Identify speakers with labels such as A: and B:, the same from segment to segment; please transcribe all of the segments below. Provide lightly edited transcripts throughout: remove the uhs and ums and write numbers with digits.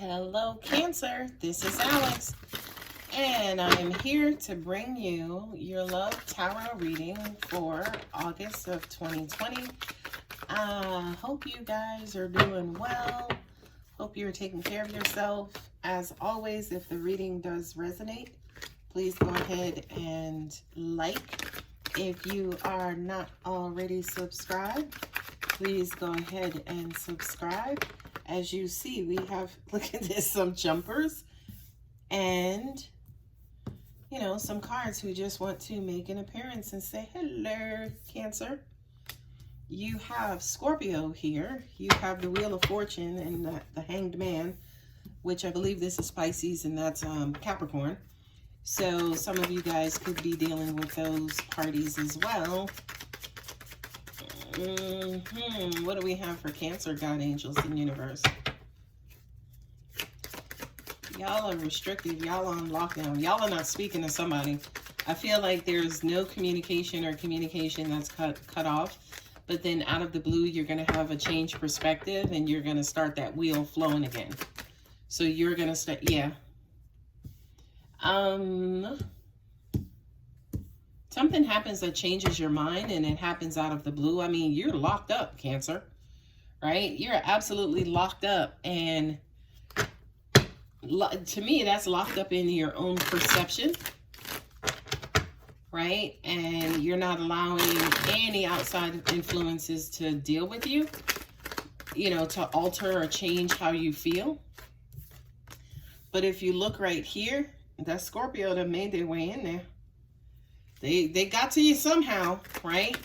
A: Hello, Cancer. This is Alex, and I'm here to bring you your love tarot reading for August of 2020. I hope you guys are doing well. Hope you're taking care of yourself. As always, if the reading does resonate, please go ahead and like. If you are not already subscribed, please go ahead and subscribe. As you see, we have, look at this, some jumpers and, you know, some cards who just want to make an appearance and say, hello, Cancer. You have Scorpio here. You have the Wheel of Fortune and the Hanged Man, which I believe this is Pisces and that's Capricorn. So some of you guys could be dealing with those parties as well. What do we have for Cancer, God, angels, and universe? Y'all are restricted. Y'all on lockdown. Y'all are not speaking to somebody. I feel like there's no communication or communication that's cut off. But then out of the blue, you're going to have a change perspective and you're going to start that wheel flowing again. So you're going to start, yeah. Something happens that changes your mind and it happens out of the blue. I mean, you're locked up, Cancer, right? You're absolutely locked up. And to me, that's locked up in your own perception, right? And you're not allowing any outside influences to deal with you, you know, to alter or change how you feel. But if you look right here, that Scorpio that made their way in there. They got to you somehow, right?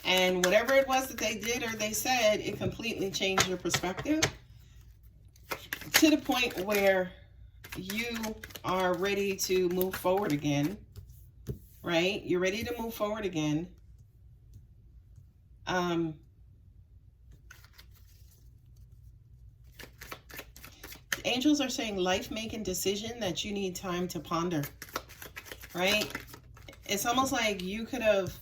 A: And whatever it was that they did or they said, it completely changed your perspective to the point where you are ready to move forward again, right? You're ready to move forward again. The angels are saying life-making decision that you need time to ponder, right? It's almost like you could have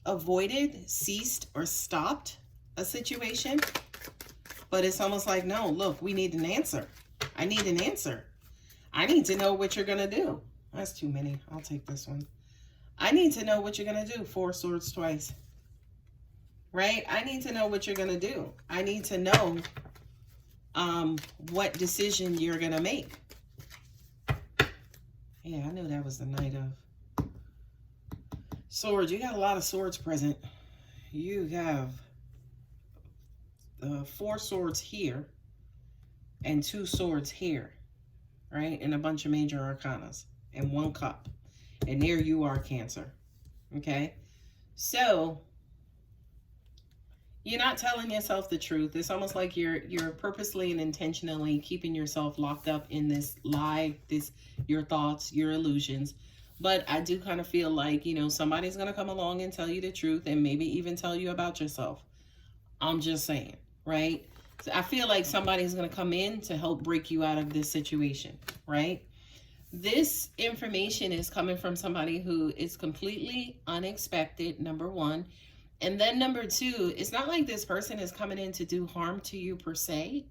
A: avoided, ceased, or stopped a situation. But it's almost like, no, look, we need an answer. I need an answer. I need to know what you're going to do. That's too many. I'll take this one. I need to know what you're going to do. 4 swords twice. Right? I need to know what you're going to do. I need to know what decision you're going to make. Yeah, I knew that was the Knight of Swords. You got a lot of swords present. You have 4 swords here and 2 swords here, right? And a bunch of major arcanas and 1 cup. And there you are, Cancer. Okay? So you're not telling yourself the truth. It's almost like you're purposely and intentionally keeping yourself locked up in this lie, your thoughts, your illusions. But I do kind of feel like, you know, somebody's going to come along and tell you the truth and maybe even tell you about yourself. I'm just saying, right? So I feel like somebody's going to come in to help break you out of this situation, right? This information is coming from somebody who is completely unexpected, number one. And then number 2, it's not like this person is coming in to do harm to you per se,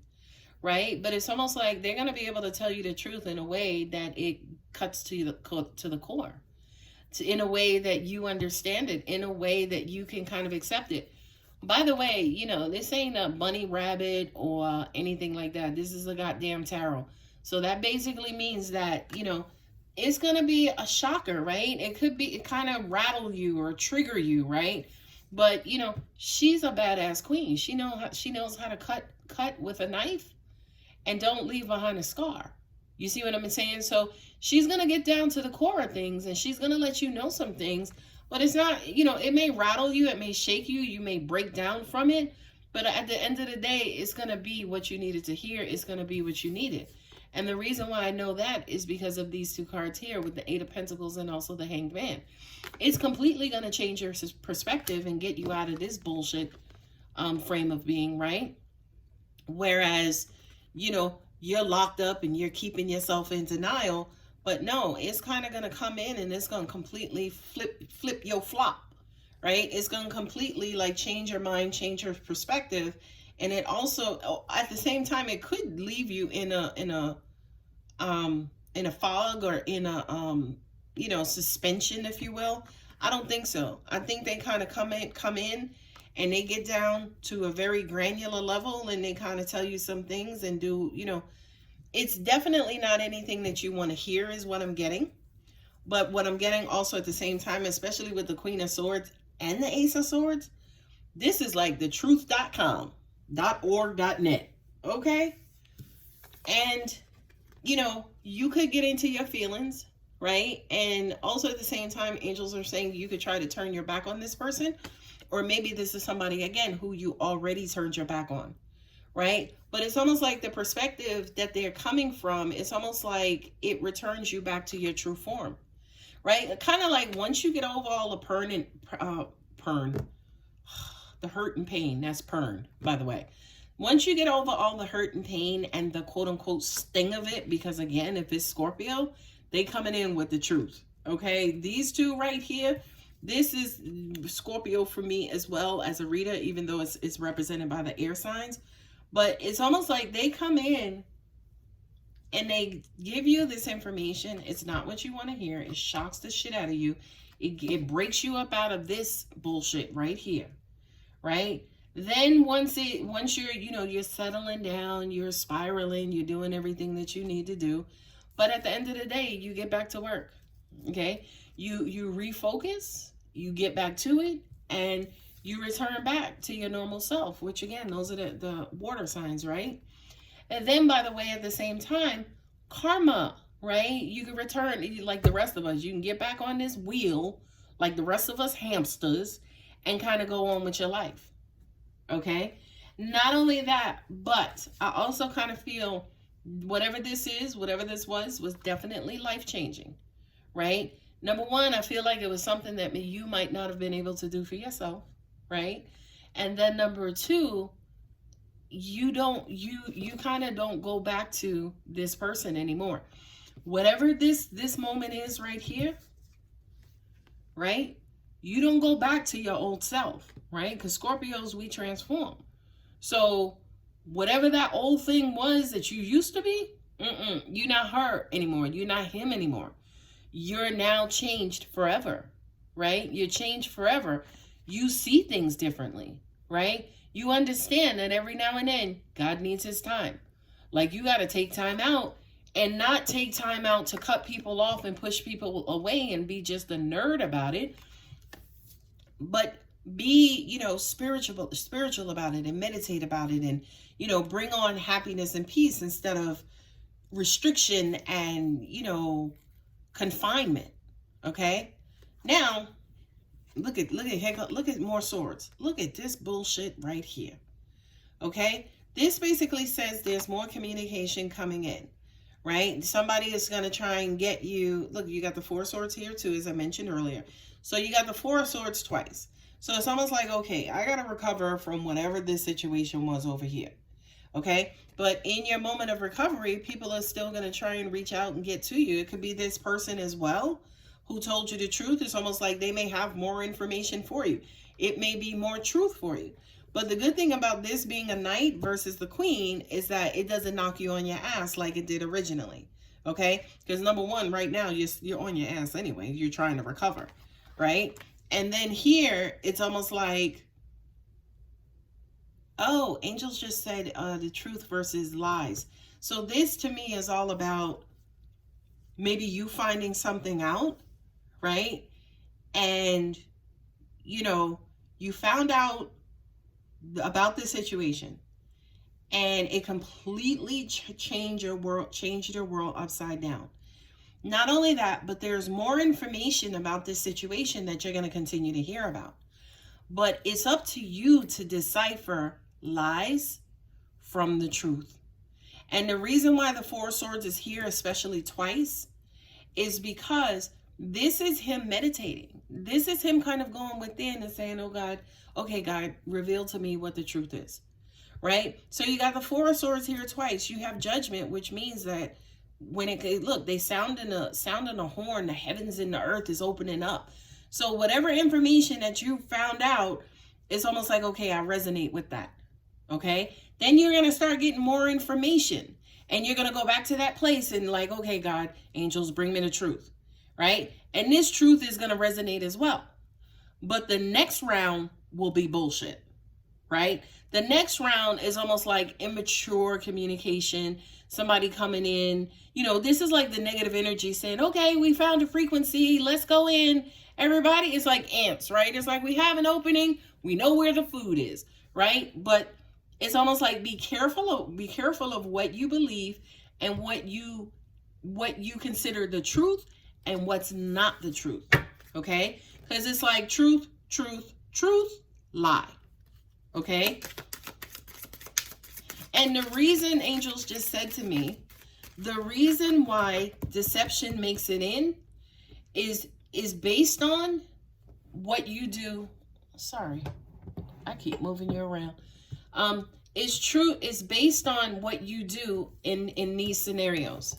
A: right? But it's almost like they're going to be able to tell you the truth in a way that it cuts to the core, in a way that you understand it, in a way that you can kind of accept it. By the way, you know, this ain't a bunny rabbit or anything like that. This is a goddamn tarot. So that basically means that, you know, it's going to be a shocker, right? It could be, it kind of rattle you or trigger you, right? But, you know, she's a badass queen. She knows how to cut with a knife and don't leave behind a scar. You see what I'm saying? So she's going to get down to the core of things and she's going to let you know some things. But it's not, you know, it may rattle you. It may shake you. You may break down from it. But at the end of the day, it's going to be what you needed to hear. It's going to be what you needed. And the reason why I know that is because of these 2 cards here with the 8 of Pentacles and also the Hanged Man. It's completely going to change your perspective and get you out of this bullshit frame of being, right? Whereas, you know, you're locked up and you're keeping yourself in denial. But no, it's kind of going to come in and it's going to completely flip your flop, right? It's going to completely like change your mind, change your perspective. And it also, at the same time, it could leave you in a fog, or in a suspension, if you will. I don't think so. I think they kind of come in and they get down to a very granular level, and they kind of tell you some things and do, it's definitely not anything that you want to hear, is what I'm getting. But what I'm getting also at the same time, especially with the Queen of Swords and the Ace of Swords, this is like the truth.com, .org, .net. Okay? And, you could get into your feelings, right? And also at the same time, angels are saying you could try to turn your back on this person. Or maybe this is somebody, again, who you already turned your back on, right? But it's almost like the perspective that they're coming from, it's almost like it returns you back to your true form, right? Kind of like once you get over all the the hurt and pain, that's pern, by the way. Once you get over all the hurt and pain and the quote unquote sting of it, because again, if it's Scorpio, they coming in with the truth, okay? These two right here, this is Scorpio for me as well as a reader, even though it's represented by the air signs. But it's almost like they come in and they give you this information. It's not what you want to hear. It shocks the shit out of you. It breaks you up out of this bullshit right here, right? Then once you're, you're settling down, you're spiraling, you're doing everything that you need to do. But at the end of the day, you get back to work, okay? You refocus, you get back to it, and you return back to your normal self, which again, those are the water signs, right? And then, by the way, at the same time, karma, right? You can return, like the rest of us. You can get back on this wheel, like the rest of us hamsters, and kind of go on with your life, okay? Not only that, but I also kind of feel whatever this was definitely life-changing, right? Number one, I feel like it was something that you might not have been able to do for yourself, right? And then number two, you kind of don't go back to this person anymore. Whatever this moment is right here, right? You don't go back to your old self, right? Because Scorpios, we transform. So whatever that old thing was that you used to be, you're not her anymore. You're not him anymore. You're now changed forever, right? You're changed forever. You see things differently, right? You understand that every now and then, God needs his time. Like, you got to take time out, and not take time out to cut people off and push people away and be just a nerd about it. But be, spiritual about it, and meditate about it, and, bring on happiness and peace instead of restriction and, confinement. Okay? Now, look at more swords. Look at this bullshit right here. Okay? This basically says there's more communication coming in, right? Somebody is going to try and get you. Look, you got the Four of Swords here too, as I mentioned earlier. So you got the Four of Swords twice. So it's almost like, okay, I got to recover from whatever this situation was over here. Okay? But in your moment of recovery, people are still going to try and reach out and get to you. It could be this person as well who told you the truth. It's almost like they may have more information for you. It may be more truth for you. But the good thing about this being a knight versus the queen is that it doesn't knock you on your ass like it did originally. Okay? Because number one, right now, you're on your ass anyway. You're trying to recover. Right? And then here, it's almost like, oh, angels just said the truth versus lies. So this to me is all about maybe you finding something out, right? And, you found out about this situation, and it completely changed your world upside down. Not only that, but there's more information about this situation that you're going to continue to hear about. But it's up to you to decipher lies from the truth. And the reason why the Four of Swords is here, especially twice, is because this is him meditating. This is him kind of going within and saying, oh God, okay, God, reveal to me what the truth is, right? So you got the Four of Swords here twice. You have Judgment, which means that when they sound in a horn, the heavens and the earth is opening up. So whatever information that you found out, it's almost like, okay, I resonate with that, Okay? Then you're going to start getting more information. And you're going to go back to that place and like, okay, God, angels, bring me the truth. Right? And this truth is going to resonate as well. But the next round will be bullshit. Right? The next round is almost like immature communication. Somebody coming in, this is like the negative energy saying, okay, we found a frequency. Let's go in. Everybody, it's like ants, right? It's like we have an opening. We know where the food is, right? But it's almost like be careful of what you believe and what you consider the truth and what's not the truth. Okay? Because it's like truth, lie. Okay? And the reason angels just said to me, the reason why deception makes it in is based on what you do. Sorry, I keep moving you around. It's true. It's based on what you do in these scenarios,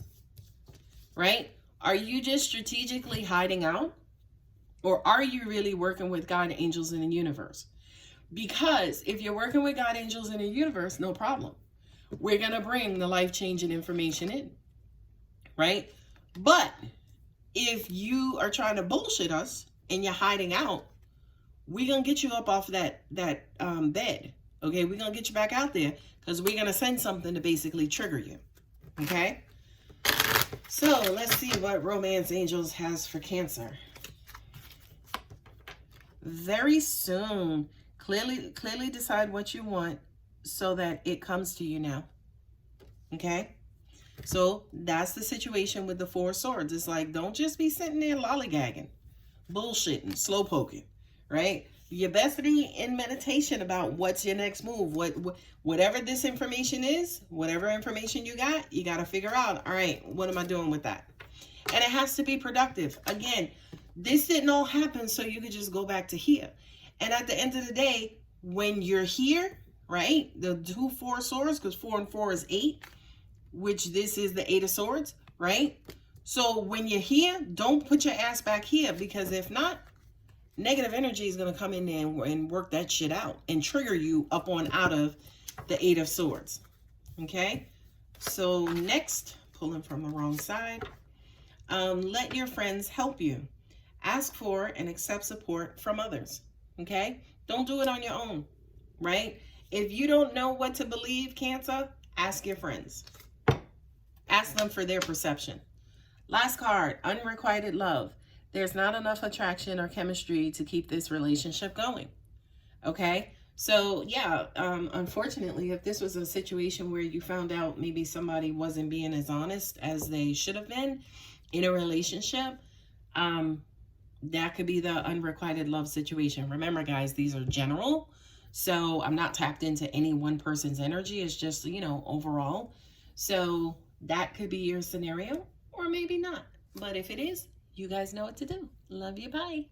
A: right? Are you just strategically hiding out, or are you really working with God, angels, in the universe? Because if you're working with God, angels, in the universe, no problem. We're going to bring the life-changing information in, right? But if you are trying to bullshit us and you're hiding out, we're going to get you up off that bed, okay? We're going to get you back out there because we're going to send something to basically trigger you, okay? So let's see what Romance Angels has for Cancer. Very soon. Clearly decide what you want so that it comes to you now. Okay? So that's the situation with the Four of Swords. It's like, don't just be sitting there lollygagging, bullshitting, slow poking, right? You best be in meditation about what's your next move. Whatever this information is, whatever information you got to figure out, all right, what am I doing with that? And it has to be productive. Again, this didn't all happen so you could just go back to here. And at the end of the day, when you're here, right, the two Four Swords, because 4 and 4 is 8, which this is the 8 of Swords, right? So when you're here, don't put your ass back here, because if not, negative energy is going to come in there and work that shit out and trigger you up on out of the 8 of Swords. Okay? So next, pulling from the wrong side, let your friends help you. Ask for and accept support from others. Okay? Don't do it on your own, right? If you don't know what to believe, Cancer, ask your friends. Ask them for their perception. Last card, unrequited love. There's not enough attraction or chemistry to keep this relationship going. Okay? So, yeah, unfortunately, if this was a situation where you found out maybe somebody wasn't being as honest as they should have been in a relationship, that could be the unrequited love situation. Remember, guys, these are general. So I'm not tapped into any one person's energy. It's just, overall. So that could be your scenario, or maybe not. But if it is, you guys know what to do. Love you. Bye.